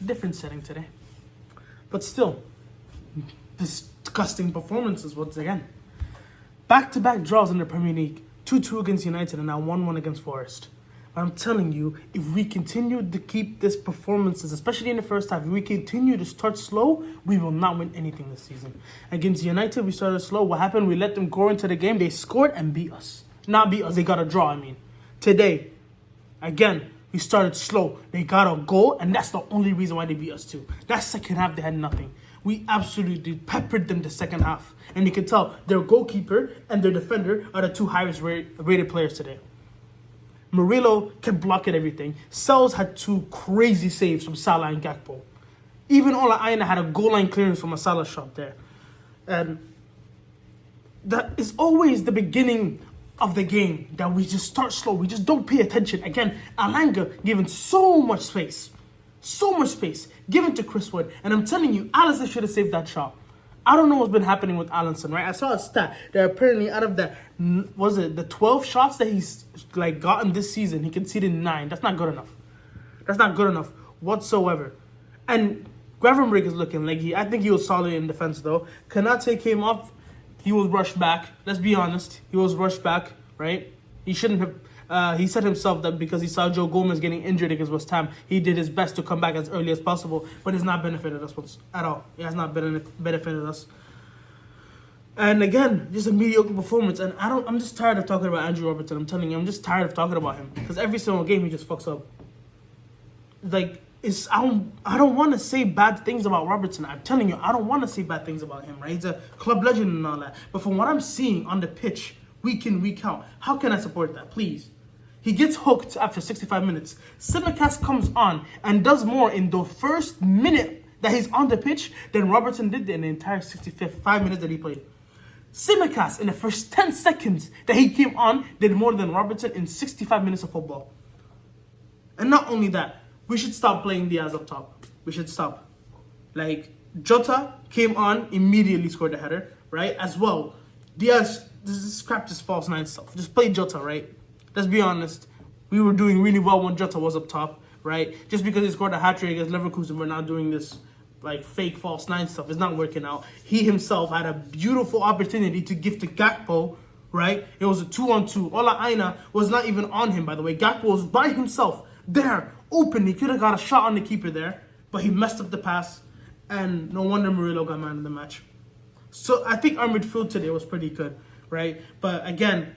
different setting today. But still, disgusting performances once again. Back-to-back draws in the Premier League. 2-2 against United and now 1-1 against Forest. But I'm telling you, if we continue to keep these performances, especially in the first half, if we continue to start slow, we will not win anything this season. Against United, we started slow. What happened? We let them go into the game. They scored and beat us. Not beat us. They got a draw, I mean. Today, again, we started slow. They got a goal, and that's the only reason why they beat us too. That second half, they had nothing. We absolutely peppered them the second half. And you can tell their goalkeeper and their defender are the two highest rated players today. Murillo kept blocking everything. Sells had two crazy saves from Salah and Gakpo. Even Ola Aina had a goal line clearance from a Salah shot there. And that is always the beginning of the game, that we just start slow. We just don't pay attention. Again, Alanga given so much space. So much space given to Chris Wood. And I'm telling you, Alisson should have saved that shot. I don't know what's been happening with Alisson, right? I saw a stat that apparently out of the 12 shots that he's gotten this season, he conceded 9. That's not good enough. That's not good enough whatsoever. And Gravenberg is looking like I think he was solid in defense though. Kanate came off, he was rushed back. Let's be honest, he was rushed back, right? He shouldn't have. He said himself that because he saw Joe Gomez getting injured against West Ham, he did his best to come back as early as possible, but it's not benefited us at all. It has not benefited us. And again, just a mediocre performance. And I'm just tired of talking about Andrew Robertson. I'm telling you, I'm just tired of talking about him because every single game he just fucks up. I don't want to say bad things about Robertson. I'm telling you, I don't want to say bad things about him. Right? He's a club legend and all that. But from what I'm seeing on the pitch, week in, week out, how can I support that? Please. He gets hooked after 65 minutes. Simicast comes on and does more in the first minute that he's on the pitch than Robertson did in the entire 65 minutes that he played. Simicast, in the first 10 seconds that he came on, did more than Robertson in 65 minutes of football. And not only that, we should stop playing Diaz up top. We should stop. Jota came on, immediately scored a header, right? As well. Diaz, scrap this false nine stuff. Just play Jota, right? Let's be honest. We were doing really well when Jota was up top, right? Just because he scored a hat-trick against Leverkusen, we're not doing this fake false nine stuff. It's not working out. He himself had a beautiful opportunity to give to Gakpo, right? It was a 2-on-2. Ola Aina was not even on him, by the way. Gakpo was by himself there, open. He could have got a shot on the keeper there, but he messed up the pass, and no wonder Murillo got man of the match. So I think our midfield today was pretty good, right? But again,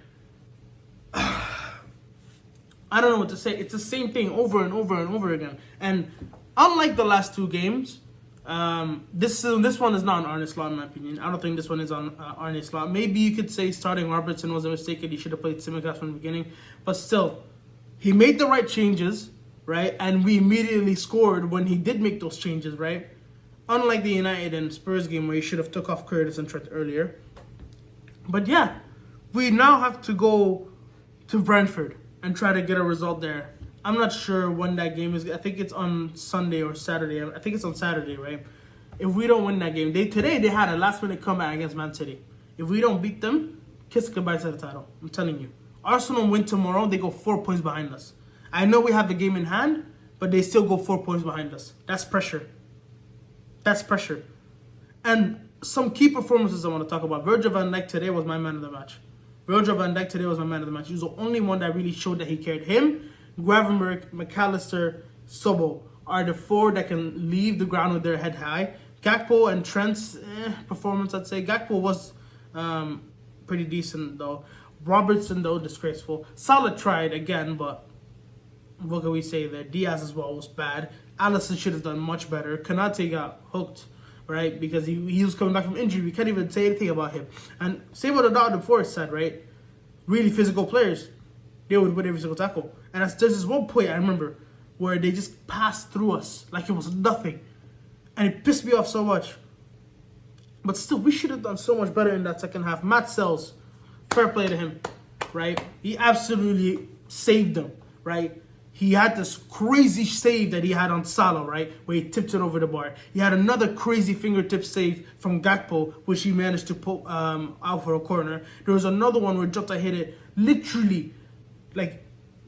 I don't know what to say. It's the same thing over and over and over again. And unlike the last two games, this one is not on Arne Slot in my opinion. I don't think this one is on Arne Slot. Maybe you could say starting Robertson was a mistake and he should have played Simicast from the beginning. But still, he made the right changes, right? And we immediately scored when he did make those changes, right? Unlike the United and Spurs game where he should have took off Curtis and Trent earlier. But yeah, we now have to go to Brentford and try to get a result there. I'm not sure when that game is. I think it's on Sunday or Saturday. I think it's on Saturday, right? If we don't win that game, today they had a last-minute comeback against Man City. If we don't beat them, kiss goodbye to the title. I'm telling you. Arsenal win tomorrow, they go 4 points behind us. I know we have the game in hand, but they still go 4 points behind us. That's pressure. That's pressure. And some key performances I want to talk about. Virgil van Dijk today was my man of the match. He was the only one that really showed that he cared. Him, Gravenberg, McAllister, Sobo are the 4 that can leave the ground with their head high. Gakpo and Trent's performance, I'd say. Gakpo was pretty decent, though. Robertson, though, disgraceful. Salah tried again, but what can we say there? Diaz as well was bad. Alisson should have done much better. Kanate got hooked, right? Because he was coming back from injury. We can't even say anything about him. And same what the Nottingham Forest said, right? Really physical players. They would win every single tackle. And there's this one play I remember where they just passed through us like it was nothing. And it pissed me off so much. But still, we should have done so much better in that second half. Matt Sells, fair play to him, right? He absolutely saved them, right? He had this crazy save that he had on Salah, right? Where he tipped it over the bar. He had another crazy fingertip save from Gakpo, which he managed to pull out for a corner. There was another one where Jota hit it literally,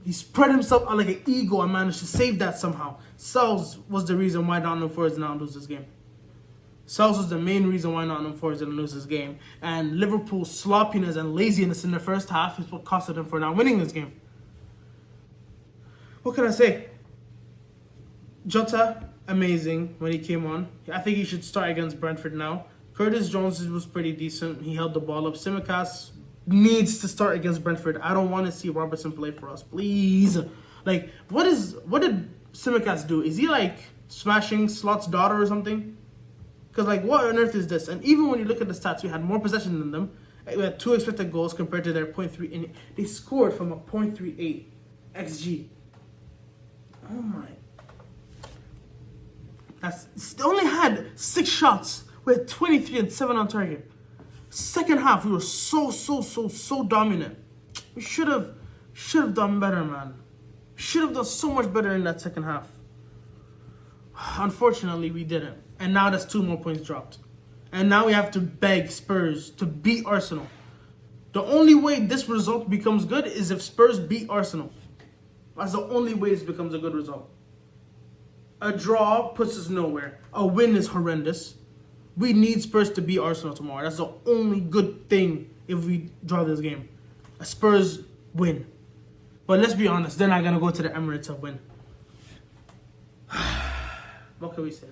He spread himself out like an eagle and managed to save that somehow. Sells was the reason why Nottingham Forest did not lose this game. Sells was the main reason why Nottingham Forest didn't lose this game. And Liverpool's sloppiness and laziness in the first half is what costed them for not winning this game. What can I say? Jota, amazing when he came on. I think he should start against Brentford now. Curtis Jones was pretty decent. He held the ball up. Tsimikas needs to start against Brentford. I don't want to see Robertson play for us, please. Like, what did Tsimikas do? Is he like smashing Slot's daughter or something? Because like, what on earth is this? And even when you look at the stats, we had more possession than them. We had 2 expected goals compared to their 0.3, and they scored from a 0.38 xG. Oh my! They only had 6 shots. We had 23 and 7 on target. Second half, we were so dominant. We should have done better, man. Should have done so much better in that second half. Unfortunately, we didn't. And now that's 2 more points dropped. And now we have to beg Spurs to beat Arsenal. The only way this result becomes good is if Spurs beat Arsenal. That's the only way this becomes a good result. A draw puts us nowhere. A win is horrendous. We need Spurs to beat Arsenal tomorrow. That's the only good thing if we draw this game. A Spurs win. But let's be honest, they're not going to go to the Emirates and win. What can we say?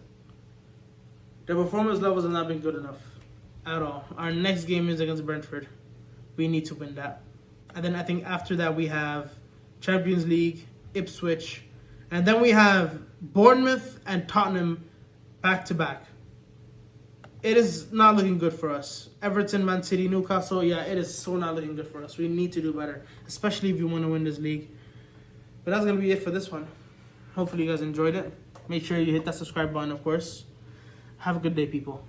The performance levels have not been good enough at all. Our next game is against Brentford. We need to win that. And then I think after that we have Champions League, Ipswich, and then we have Bournemouth and Tottenham back-to-back. It is not looking good for us. Everton, Man City, Newcastle, yeah, it is so not looking good for us. We need to do better, especially if you want to win this league. But that's going to be it for this one. Hopefully you guys enjoyed it. Make sure you hit that subscribe button, of course. Have a good day, people.